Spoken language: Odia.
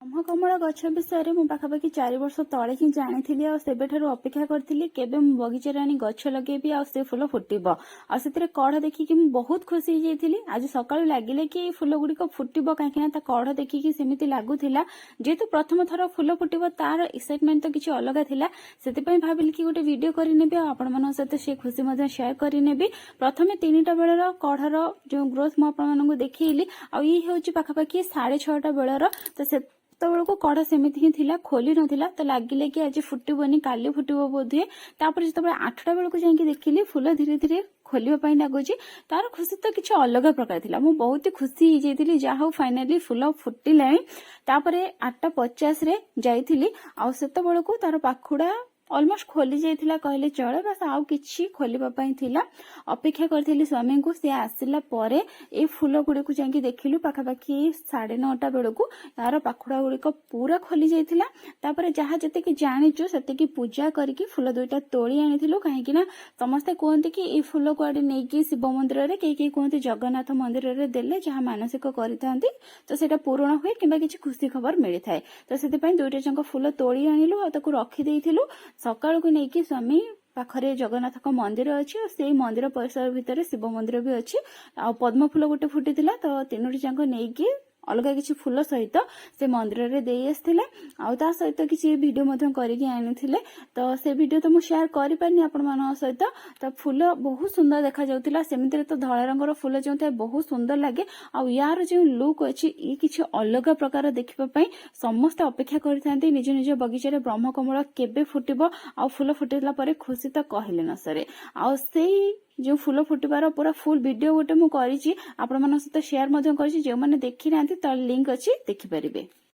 ବ୍ରହ୍ମକମଳ ଗଛ ବିଷୟରେ ମୁଁ ପାଖାପାଖି 4 ବର୍ଷ ତଳେ ହିଁ ଜାଣିଥିଲି ଆଉ ସେବେଠାରୁ ଅପେକ୍ଷା କରିଥିଲି କେବେ ମୁଁ ବଗିଚାରେ ଆଣି ଗଛ ଲଗେଇବି ଆଉ ସେ ଫୁଲ ଫୁଟିବ ଆଉ ସେଥିରେ କଢ଼ ଦେଖିକି ମୁଁ ବହୁତ ଖୁସି ହେଇଯାଇଥିଲି। ଆଜି ସକାଳୁ ଲାଗିଲେ କି ଏଇ ଫୁଲ ଗୁଡ଼ିକ ଫୁଟିବ କାହିଁକି ନା ତା କଢ଼ ଦେଖିକି ସେମିତି ଲାଗୁଥିଲା। ଯେହେତୁ ପ୍ରଥମ ଥର ଫୁଲ ଫୁଟିବ ତାର ଏକ୍ସାଇଟମେଣ୍ଟ ତ କିଛି ଅଲଗା ଥିଲା, ସେଥିପାଇଁ ଭାବିଲି କି ଗୋଟେ ଭିଡ଼ିଓ କରିନେବି ଆଉ ଆପଣମାନଙ୍କ ସହିତ ସେ ଖୁସି ମଧ୍ୟ ସେୟାର କରିନେବି। ପ୍ରଥମେ 3ଟା ବେଳର କଢ଼ର ଯେଉଁ ଗ୍ରୋଥ ମୁଁ ଆପଣମାନଙ୍କୁ ଦେଖେଇଲି ଆଉ ଇଏ ହେଉଛି ପାଖାପାଖି 6:30 ବେଳର। ତ ସେତେବେଳକୁ କଢ଼ ସେମିତି ହିଁ ଥିଲା, ଖୋଲି ନଥିଲା। ତ ଲାଗିଲେ କି ଆଜି ଫୁଟିବନି କାଲି ଫୁଟିବ ବୋଧହୁଏ। ତାପରେ ଯେତେବେଳେ 8ଟା ବେଳକୁ ଯାଇକି ଦେଖିଲି ଫୁଲ ଧୀରେ ଧୀରେ ଖୋଲିବା ପାଇଁ ଲାଗୁଛି, ତାର ଖୁସି ତ କିଛି ଅଲଗା ପ୍ରକାର ଥିଲା। ମୁଁ ବହୁତ ଖୁସି ହେଇଯାଇଥିଲି, ଯାହା ହଉ ଫାଇନାଲି ଫୁଲ ଫୁଟିଲାଣି। ତାପରେ 8:50ରେ ଯାଇଥିଲି ଆଉ ସେତେବେଳକୁ ତାର ପାଖୁଡା ଅଲମୋଷ୍ଟ ଖୋଲି ଯାଇଥିଲା କହିଲେ ଚଳେ, ବାସ୍ ଆଉ କିଛି ଖୋଲିବା ପାଇଁ ଥିଲା। ଅପେକ୍ଷା କରିଥିଲି ସ୍ୱାମୀଙ୍କୁ, ସେ ଆସିଲା ପରେ ଏଇ ଫୁଲ ଗୁଡ଼ିକୁ ଯାଇକି ଦେଖିଲୁ। ପାଖାପାଖି 9:30 ବେଳକୁ ତାର ପାଖୁଡା ଗୁଡ଼ିକ ପୁରା ଖୋଲି ଯାଇଥିଲା। ତାପରେ ଯାହା ଯେତିକି ଜାଣିଛୁ ସେତିକି ପୂଜା କରିକି ଫୁଲ 2ଟା ତୋଳି ଆଣିଥିଲୁ, କାହିଁକି ନା ସମସ୍ତେ କୁହନ୍ତି କି ଏଇ ଫୁଲ କୁଆଡେ ନେଇକି ଶିବ ମନ୍ଦିରରେ, କେହି କୁହନ୍ତି ଜଗନ୍ନାଥ ମନ୍ଦିରରେ ଦେଲେ ଯାହା ମାନସିକ କରିଥାନ୍ତି ତ ସେଇଟା ପୂରଣ ହୁଏ କିମ୍ବା କିଛି ଖୁସି ଖବର ମିଳିଥାଏ। ତ ସେଥିପାଇଁ 2ଟା ଯାକ ଫୁଲ ତୋଳି ଆଣିଲୁ ଆଉ ତାକୁ ରଖିଦେଇଥିଲୁ। ସକାଳକୁ ନେଇକି ସ୍ୱାମୀ ପାଖରେ ଜଗନ୍ନାଥଙ୍କ ମନ୍ଦିର ଅଛି ଆଉ ସେଇ ମନ୍ଦିର ପରିସର ଭିତରେ ଶିବ ମନ୍ଦିର ବି ଅଛି ଆଉ ପଦ୍ମ ଫୁଲ ଗୋଟେ ଫୁଟିଥିଲା। ତ 3ଟି ଯାକ ନେଇକି ଅଲଗା କିଛି ଫୁଲ ସହିତ ସେ ମନ୍ଦିରରେ ଦେଇ ଆସିଥିଲେ ଆଉ ତା ସହିତ କିଛି ଭିଡ଼ିଓ ମଧ୍ୟ କରିକି ଆଣିଥିଲେ। ତ ସେ ଭିଡ଼ିଓ ତ ମୁଁ ସେୟାର କରିପାରିନି ଆପଣମାନଙ୍କ ସହିତ। ତ ଫୁଲ ବହୁତ ସୁନ୍ଦର ଦେଖାଯାଉଥିଲା, ସେମିତିରେ ତ ଧଳା ରଙ୍ଗର ଫୁଲ ଯେଉଁ ଥାଏ ବହୁତ ସୁନ୍ଦର ଲାଗେ ଆଉ ୟାର ଯେଉଁ ଲୁକ୍ ଅଛି ଇଏ କିଛି ଅଲଗା ପ୍ରକାର ଦେଖିବା ପାଇଁ ସମସ୍ତେ ଅପେକ୍ଷା କରିଥାନ୍ତି ନିଜ ନିଜ ବଗିଚାରେ ବ୍ରହ୍ମକମଳ କେବେ ଫୁଟିବ ଆଉ ଫୁଲ ଫୁଟିଲା ପରେ ଖୁସି ତ କହିଲେ ନ ସରେ। ଆଉ ସେଇ ଯେଉଁ ଫୁଲ ଫୁଟିବାର ପୁରା ଫୁଲ୍ ଭିଡ଼ିଓ ଗୋଟେ ମୁଁ କରିଛି ଆପଣମାନଙ୍କ ସହିତ ସେୟାର ମଧ୍ୟ କରିଛି, ଯେଉଁମାନେ ଦେଖିନାହାନ୍ତି ତାର ଲିଙ୍କ୍ ଅଛି ଦେଖିପାରିବେ।